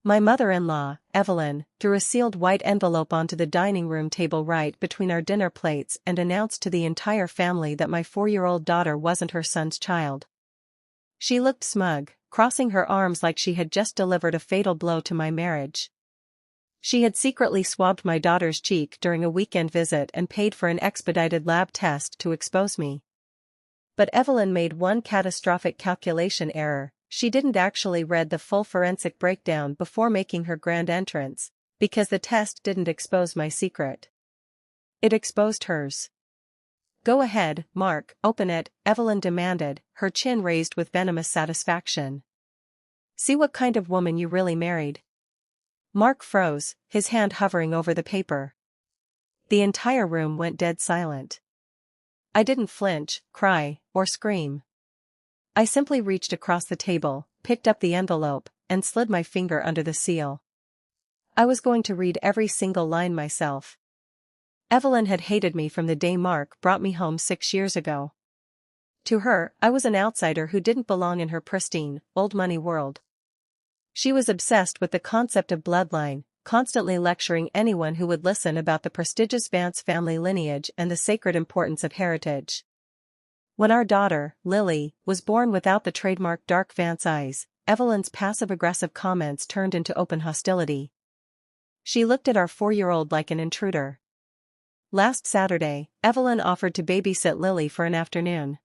My mother-in-law, Evelyn, threw a sealed white envelope onto the dining room table right between our dinner plates and announced to the entire family that my 4-year-old daughter wasn't her son's child. She looked smug, crossing her arms like she had just delivered a fatal blow to my marriage. She had secretly swabbed my daughter's cheek during a weekend visit and paid for an expedited lab test to expose me. But Evelyn made one catastrophic calculation error. She didn't actually read the full forensic breakdown before making her grand entrance, because the test didn't expose my secret. It exposed hers. "Go ahead, Mark, open it," Evelyn demanded, her chin raised with venomous satisfaction. "See what kind of woman you really married." Mark froze, his hand hovering over the paper. The entire room went dead silent. I didn't flinch, cry, or scream. I simply reached across the table, picked up the envelope, and slid my finger under the seal. I was going to read every single line myself. Evelyn had hated me from the day Mark brought me home 6 years ago. To her, I was an outsider who didn't belong in her pristine, old-money world. She was obsessed with the concept of bloodline, constantly lecturing anyone who would listen about the prestigious Vance family lineage and the sacred importance of heritage. When our daughter, Lily, was born without the trademark dark Vance eyes, Evelyn's passive-aggressive comments turned into open hostility. She looked at our 4-year-old like an intruder. Last Saturday, Evelyn offered to babysit Lily for an afternoon.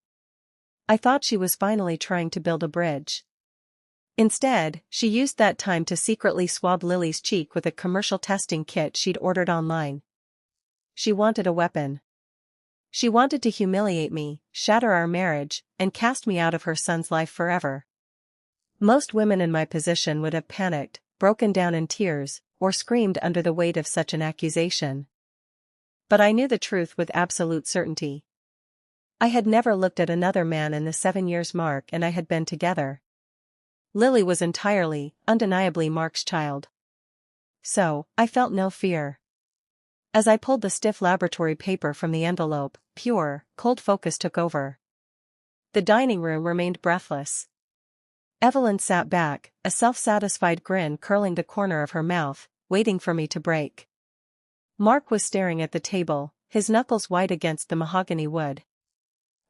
I thought she was finally trying to build a bridge. Instead, she used that time to secretly swab Lily's cheek with a commercial testing kit she'd ordered online. She wanted a weapon. She wanted to humiliate me, shatter our marriage, and cast me out of her son's life forever. Most women in my position would have panicked, broken down in tears, or screamed under the weight of such an accusation. But I knew the truth with absolute certainty. I had never looked at another man in the 7 years Mark and I had been together. Lily was entirely, undeniably Mark's child. So, I felt no fear. As I pulled the stiff laboratory paper from the envelope, pure, cold focus took over. The dining room remained breathless. Evelyn sat back, a self-satisfied grin curling the corner of her mouth, waiting for me to break. Mark was staring at the table, his knuckles white against the mahogany wood.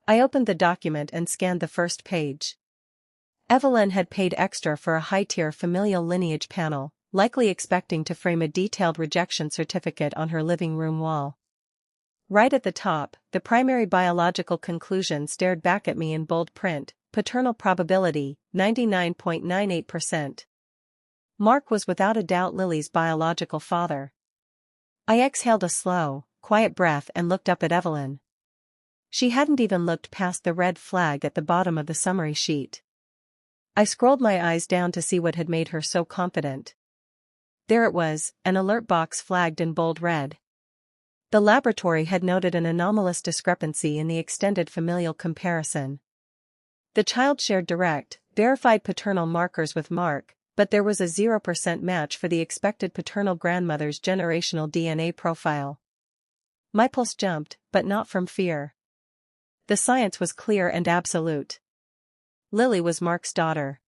I opened the document and scanned the first page. Evelyn had paid extra for a high-tier familial lineage panel, likely expecting to frame a detailed rejection certificate on her living room wall. Right at the top, the primary biological conclusion stared back at me in bold print: paternal probability, 99.98%. Mark was without a doubt Lily's biological father. I exhaled a slow, quiet breath and looked up at Evelyn. She hadn't even looked past the red flag at the bottom of the summary sheet. I scrolled my eyes down to see what had made her so confident. There it was, an alert box flagged in bold red. The laboratory had noted an anomalous discrepancy in the extended familial comparison. The child shared direct, verified paternal markers with Mark, but there was a 0% match for the expected paternal grandmother's generational DNA profile. My pulse jumped, but not from fear. The science was clear and absolute. Lily was Mark's daughter.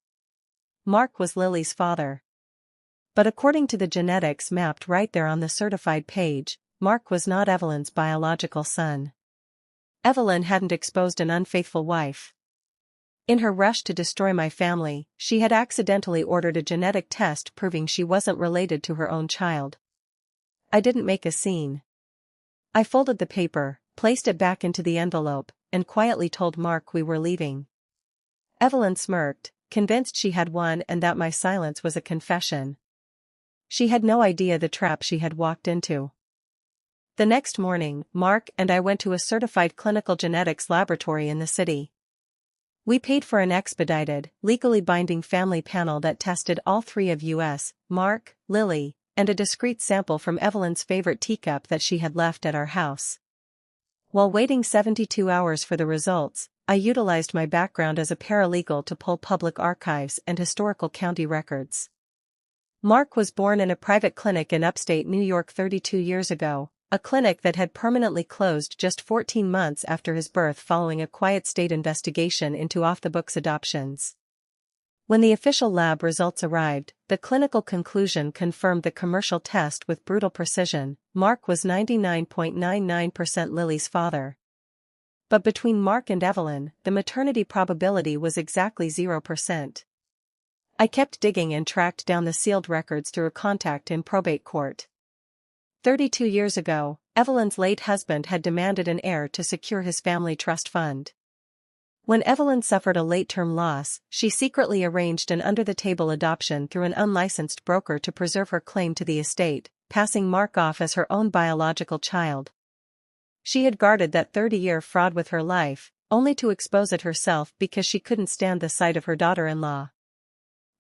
Mark was Lily's father. But according to the genetics mapped right there on the certified page, Mark was not Evelyn's biological son. Evelyn hadn't exposed an unfaithful wife. In her rush to destroy my family, she had accidentally ordered a genetic test proving she wasn't related to her own child. I didn't make a scene. I folded the paper, placed it back into the envelope, and quietly told Mark we were leaving. Evelyn smirked, convinced she had won and that my silence was a confession. She had no idea the trap she had walked into. The next morning, Mark and I went to a certified clinical genetics laboratory in the city. We paid for an expedited, legally binding family panel that tested all 3 of us, Mark, Lily, and a discrete sample from Evelyn's favorite teacup that she had left at our house. While waiting 72 hours for the results, I utilized my background as a paralegal to pull public archives and historical county records. Mark was born in a private clinic in upstate New York 32 years ago, a clinic that had permanently closed just 14 months after his birth following a quiet state investigation into off-the-books adoptions. When the official lab results arrived, the clinical conclusion confirmed the commercial test with brutal precision. Mark was 99.99% Lily's father. But between Mark and Evelyn, the maternity probability was exactly 0%. I kept digging and tracked down the sealed records through a contact in probate court. 32 years ago, Evelyn's late husband had demanded an heir to secure his family trust fund. When Evelyn suffered a late-term loss, she secretly arranged an under-the-table adoption through an unlicensed broker to preserve her claim to the estate, passing Mark off as her own biological child. She had guarded that 30-year fraud with her life, only to expose it herself because she couldn't stand the sight of her daughter-in-law.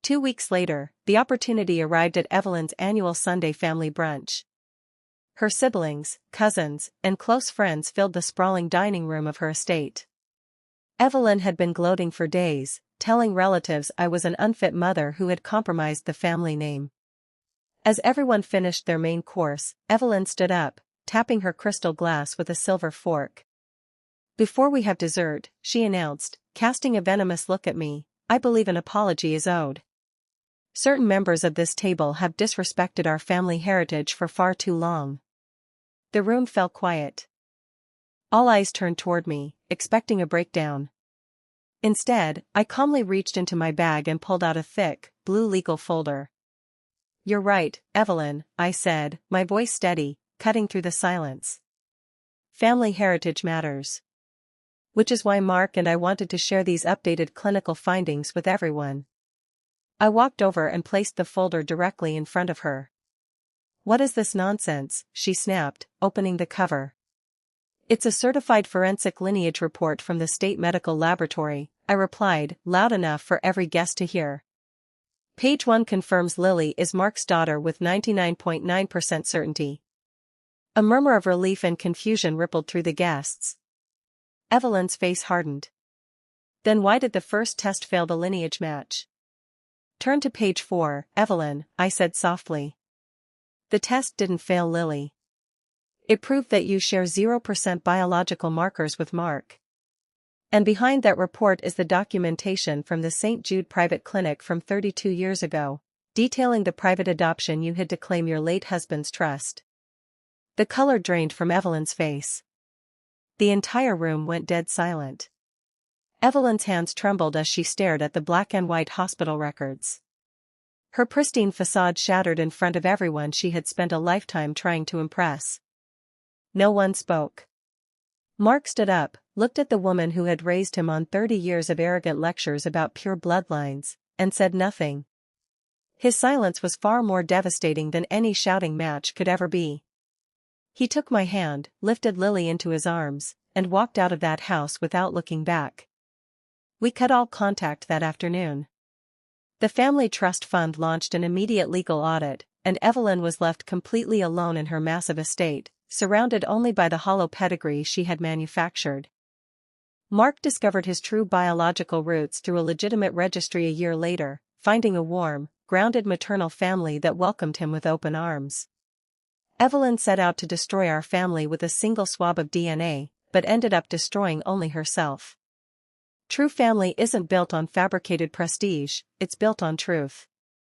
2 weeks later, the opportunity arrived at Evelyn's annual Sunday family brunch. Her siblings, cousins, and close friends filled the sprawling dining room of her estate. Evelyn had been gloating for days, telling relatives I was an unfit mother who had compromised the family name. As everyone finished their main course, Evelyn stood up, tapping her crystal glass with a silver fork. "Before we have dessert," she announced, casting a venomous look at me, "I believe an apology is owed. Certain members of this table have disrespected our family heritage for far too long." The room fell quiet. All eyes turned toward me, expecting a breakdown. Instead, I calmly reached into my bag and pulled out a thick, blue legal folder. "You're right, Evelyn," I said, my voice steady, cutting through the silence. "Family heritage matters. Which is why Mark and I wanted to share these updated clinical findings with everyone." I walked over and placed the folder directly in front of her. "What is this nonsense?" she snapped, opening the cover. "It's a certified forensic lineage report from the State Medical Laboratory," I replied, loud enough for every guest to hear. "Page 1 confirms Lily is Mark's daughter with 99.9% certainty." A murmur of relief and confusion rippled through the guests. Evelyn's face hardened. "Then why did the first test fail the lineage match?" "Turn to page 4, Evelyn," I said softly. "The test didn't fail Lily. It proved that you share 0% biological markers with Mark. And behind that report is the documentation from the St. Jude private clinic from 32 years ago, detailing the private adoption you had to claim your late husband's trust." The color drained from Evelyn's face. The entire room went dead silent. Evelyn's hands trembled as she stared at the black and white hospital records. Her pristine facade shattered in front of everyone she had spent a lifetime trying to impress. No one spoke. Mark stood up, looked at the woman who had raised him on 30 years of arrogant lectures about pure bloodlines, and said nothing. His silence was far more devastating than any shouting match could ever be. He took my hand, lifted Lily into his arms, and walked out of that house without looking back. We cut all contact that afternoon. The family trust fund launched an immediate legal audit, and Evelyn was left completely alone in her massive estate, surrounded only by the hollow pedigree she had manufactured. Mark discovered his true biological roots through a legitimate registry a year later, finding a warm, grounded maternal family that welcomed him with open arms. Evelyn set out to destroy our family with a single swab of DNA, but ended up destroying only herself. True family isn't built on fabricated prestige, it's built on truth.